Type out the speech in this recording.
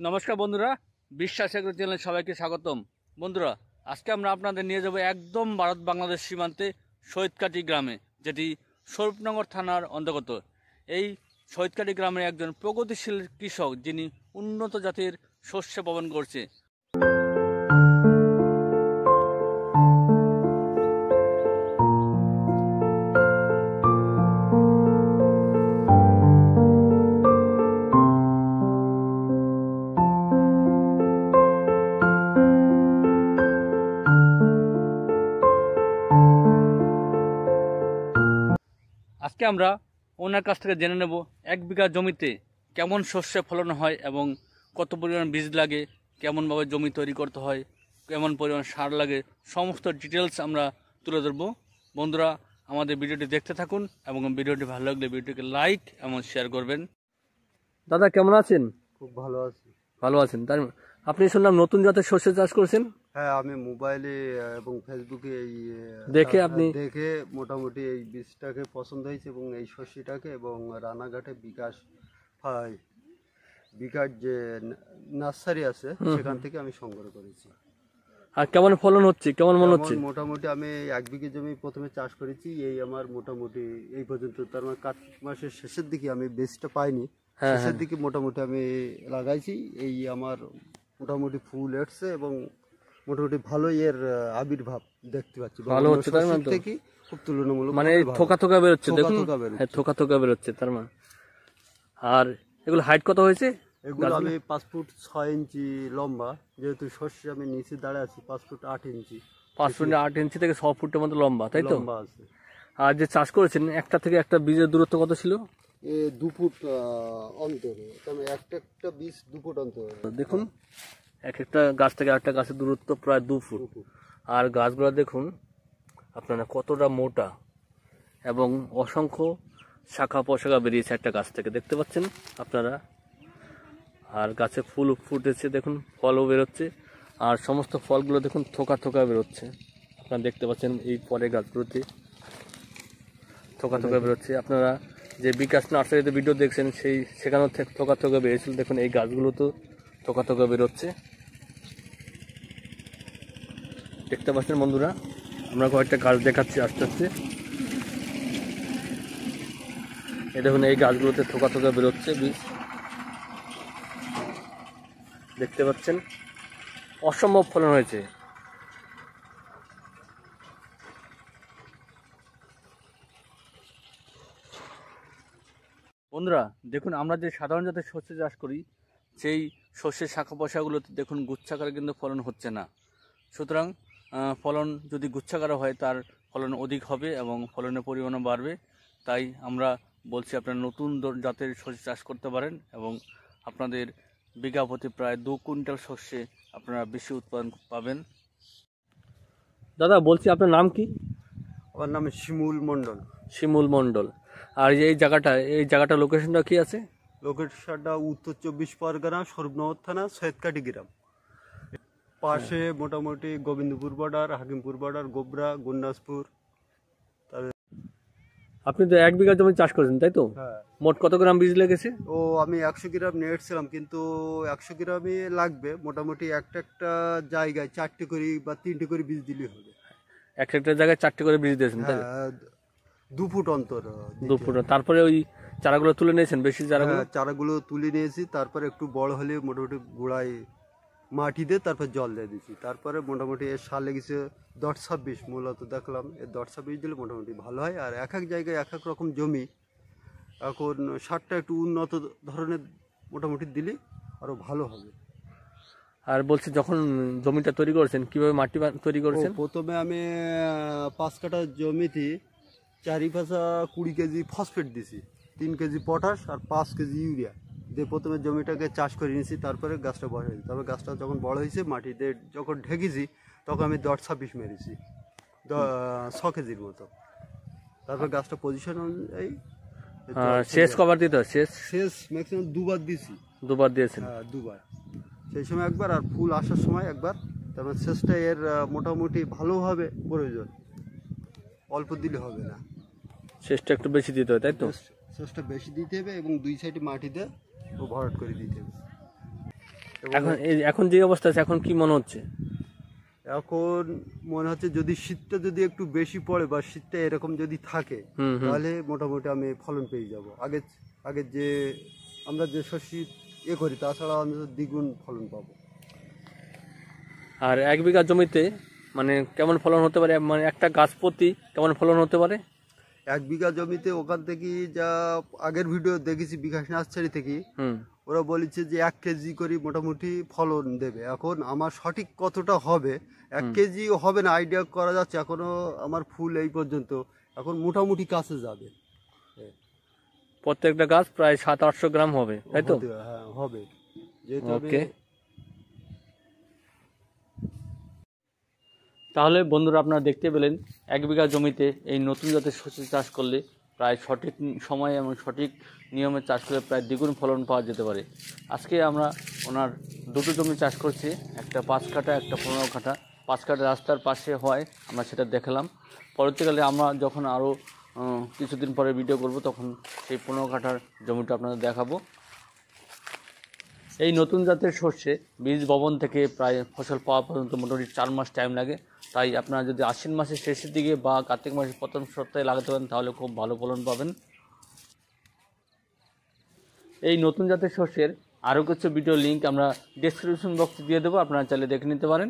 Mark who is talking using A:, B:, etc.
A: নমস্কার বন্ধুরা, বিশ্বাস এগ্রো চ্যানেলে সবাইকে স্বাগতম। বন্ধুরা, আজকে আমরা আপনাদের নিয়ে যাব একদম ভারত বাংলাদেশ সীমান্তে সৈয়দকাটি গ্রামে, যেটি স্বরূপনগর থানার অন্তর্গত। এই সৈয়দকাটি গ্রামের একজন প্রগতিশীল কৃষক, যিনি উন্নত জাতের শস্য বপন করছে। আজকে আমরা ওনার কাছ থেকে জেনে নেব 1 বিঘা জমিতে কেমন শস্য ফলন হয় এবং কত পরিমাণ বীজ লাগে, কেমনভাবে জমি তৈরি করতে হয়, কেমন পরিমাণ সার লাগে, সমস্ত ডিটেলস আমরা তুলে ধরবো। বন্ধুরা, আমাদের ভিডিওটি দেখতে থাকুন এবং ভিডিওটি ভালো লাগলে ভিডিওটিকে লাইক এবং শেয়ার করবেন। দাদা, কেমন আছেন?
B: খুব ভালো আছি।
A: ভালো আছেন? তার আপনি শুনলাম নতুন জাতের শস্য চাষ করছেন?
B: হ্যাঁ, আমি মোবাইলে এবং ফেসবুকে এই দেখে মোটামুটি এই বীজটাকে পছন্দ হয়েছে এবং এই শস্যটাকে, এবং রানাঘাটে বিকাশ যে নার্সারি আছে সেখান থেকে আমি সংগ্রহ করেছি।
A: আর কেমন ফলন হচ্ছে, কেমন মনে হচ্ছে?
B: মোটামুটি আমি 1 বিঘে জমি প্রথমে চাষ করেছি। এই আমার মোটামুটি এই পর্যন্ত, তার মানে কার্তিক মাসের শেষের দিকে, আমি বীজটা পাইনি, শেষের দিকে মোটামুটি আমি লাগাইছি। এই আমার মোটামুটি ফুল এসছে এবং মোটামুটি ভালো এর আবির্ভাব দেখতে পাচ্ছি।
A: ভালো হচ্ছে তার মানে,
B: থেকে খুব তুলনামূলক
A: মানে থোকা থোকা বেরোচ্ছে, দেখুন থোকা থোকা বেরোচ্ছে তার মানে। আর এগুলো হাইট কত হয়েছে?
B: এগুলো আমি 5 ফুট 6 ইঞ্চি লম্বা, যেহেতু শস্য আমি নিচে দাঁড়ায় আছি। 5 ফুট 8 ইঞ্চি,
A: 5 ফুট 8 ইঞ্চি থেকে 6 ফুটের মতো লম্বা, তাই তো?
B: লম্বা আছে।
A: আর যে চাষ করেছেন, একটা থেকে একটা বীজের দূরত্ব কত ছিল?
B: 2 ফুট অন্তরে, তবে একটা বীজ 2 ফুট অন্তরে।
A: দেখুন, এক একটা গাছ থেকে আরেকটা গাছের দূরত্ব প্রায় 2 ফুট। আর গাছগুলো দেখুন আপনারা কতটা মোটা এবং অসংখ্য শাখা পোশাখা বেরিয়েছে একটা গাছ থেকে, দেখতে পাচ্ছেন আপনারা। আর গাছে ফুল ফুটেছে, দেখুন ফলও বেরোচ্ছে। আর সমস্ত ফলগুলো দেখুন থোকা থোকা বেরোচ্ছে, আপনারা দেখতে পাচ্ছেন। এই পরে গাছগুলোতে থোকা থোকা বেরোচ্ছে। আপনারা যে বিকাশ নার্সারিতে ভিডিও দেখছেন, সেখানেও থোকা থোকা বেরিয়েছিল, দেখুন এই গাছগুলো তো থোকা থোকা বেরোচ্ছে, দেখতে পাচ্ছেন বন্ধুরা। আমরা কয়েকটা গাছ দেখাচ্ছি আস্তে আস্তে। এই দেখুন, এই গাছগুলোতে থোকা থোকা বেরোচ্ছে বীজ, দেখতে পাচ্ছেন। অসম্ভব ফলন হয়েছে। বন্ধুরা দেখুন, আমরা যে সাধারণ জাতের শস্য চাষ করি, সেই শস্যের শাখা পোশাকগুলোতে দেখুন গুচ্ছাকারে কিন্তু ফলন হচ্ছে না। সুতরাং ফলন যদি গুচ্ছাকারে হয়, তার ফলন অধিক হবে এবং ফলনের পরিমাণও বাড়বে। তাই আমরা বলছি, আপনারা নতুন জাতের শস্য চাষ করতে পারেন এবং আপনাদের বিঘা প্রতি প্রায় 2 কুইন্টাল শস্যে আপনারা বেশি উৎপাদন পাবেন। দাদা বলছি, আপনার নাম কি?
B: আমার নাম শিমুল মণ্ডল।
A: শিমুল মণ্ডল। আর এই জায়গাটা লোকেশনটা কি আছে?
B: লোকেশনটা উত্তর 24 পরগনা, স্বরূপনগর থানা, সৈয়দকাটি গ্রাম। পাশে মোটামুটি গোবিন্দপুর বর্ডার, হাকিমপুর বর্ডার, গোবরা, গুন্ডাসপুর।
A: আপনি তো 1 বিঘা জমি চাষ করেছেন, তাই তো?
B: হ্যাঁ।
A: মোট কত গ্রাম বীজ লেগেছে?
B: আমি 100 গ্রাম নিয়ে এসেছিলাম, কিন্তু 100 গ্রামই লাগবে। মোটামুটি একটা জায়গায় 4টে করে বা 3টে করে বীজ দিলেই হবে।
A: একটা জায়গায় 4টে করে বীজ দিয়েছেন, তাই?
B: 2 ফুট অন্তর।
A: 2 ফুট। তারপরে ওই চারাগুলো তুলে নিয়েছেন? বেশি
B: চারাগুলো তুলে নিয়েছি। তারপরে একটু বড় হলে মোটামুটি গোড়ায় মাটি দিয়ে তারপর জল দিয়ে দিচ্ছি। তারপরে মোটামুটি এর সার লেগেছে 10-26, মূলত দেখলাম এর 10-26 দিলে মোটামুটি ভালো হয়। আর এক এক জায়গায় এক এক রকম জমি, এখন সারটা একটু উন্নত ধরনের মোটামুটি দিলে আরও ভালো হবে।
A: আর বলছি, যখন জমিটা তৈরি করেছেন, কিভাবে মাটি তৈরি করেছেন?
B: প্রথমে আমি 5 কাঠা জমিতে 4 পাঁচা 20 কেজি ফসফেট দিছি, 3 কেজি পটাশ আর 5 কেজি ইউরিয়া দিয়ে প্রথমে জমিটাকে চাষ করে নিয়েছি। তারপরে গাছটা বড় হয়েছে। তারপরে গাছটা যখন বড় হয়েছে, মাটিতে যখন ঢেকেছি, তখন আমি 10-26 মেরেছি 6 কেজির মতো। তারপর গাছটা পজিশন অনুযায়ী
A: শেষ কবার দিতে হয়?
B: শেষ ম্যাক্সিমাম 2বার দিছি।
A: 2বার দিয়েছেন?
B: হ্যাঁ, 2বার। সেই সময় একবার, আর ফুল আসার সময় একবার। তারপর শেষটা এর মোটামুটি ভালোভাবে প্রয়োজন, অল্প দিলে হবে না,
A: শেষটা একটু বেশি দিতে হয়, তাই তো?
B: শেষটা বেশি দিতে হবে এবং 2 সাইডে মাটি দিয়ে ভরাট করে দিতে হবে।
A: এখন যে অবস্থা আছে এখন কি মনে হচ্ছে?
B: এখন মনে হচ্ছে যদি শীতটা যদি একটু বেশি পড়ে বা শীতটা এরকম যদি থাকে তাহলে মোটামুটি আমি ফলন পেয়ে যাব। আগে যে আমরা যে শস্য করি তাছাড়া আমি দ্বিগুণ ফলন পাবো।
A: আর 1 বিঘা জমিতে মানে কেমন ফলন হতে পারে, মানে একটা গাছ প্রতি কেমন ফলন হতে পারে?
B: 1 বিঘা জমিতে ওখান থেকে যা আগের ভিডিও দেখেছি বিকাশ নার্সারি থেকে, ওরা বলেছে যে 1 কেজি করে মোটামুটি ফলন দেবে। এখন আমার সঠিক কতটা হবে 1 কেজি হবে না, আইডিয়া করা যাচ্ছে। এখনো আমার ফুল এই পর্যন্ত, এখন মোটামুটি কাছে যাবে।
A: প্রত্যেকটা গাছ প্রায় 700-800 গ্রাম হবে, তাই তো?
B: হ্যাঁ হবে।
A: ওকে, তাহলে বন্ধুরা আপনারা দেখতে পেলেন 1 বিঘা জমিতে এই নতুন জাতের শস্য চাষ করলে প্রায় সঠিক সময়ে এবং সঠিক নিয়মে চাষ করলে প্রায় দ্বিগুণ ফলন পাওয়া যেতে পারে। আজকে আমরা ওনার দুটো জমি চাষ করছি, একটা 5 কাঠা একটা 15 কাঠা। 5 কাঠা রাস্তার পাশে হয়, আমরা সেটা দেখালাম। পরবর্তীকালে আমরা যখন আরও কিছুদিন পরে ভিডিও করব তখন সেই 15 কাঠার জমিটা আপনাদের দেখাবো। এই নতুন জাতের শস্যে বীজ বপন থেকে প্রায় ফসল পাওয়া পর্যন্ত মোটামুটি 4 মাস টাইম লাগে। তাই আপনারা যদি আশ্বিন মাসের শেষের দিকে বা কার্তিক মাসের প্রথম সপ্তাহে লাগাতে পারেন তাহলে খুব ভালো ফলন পাবেন। এই নতুন জাতের শস্যের আরও কিছু ভিডিও লিঙ্ক আমরা ডেসক্রিপশন বক্সে দিয়ে দেবো, আপনারা চাইলে দেখে নিতে পারেন।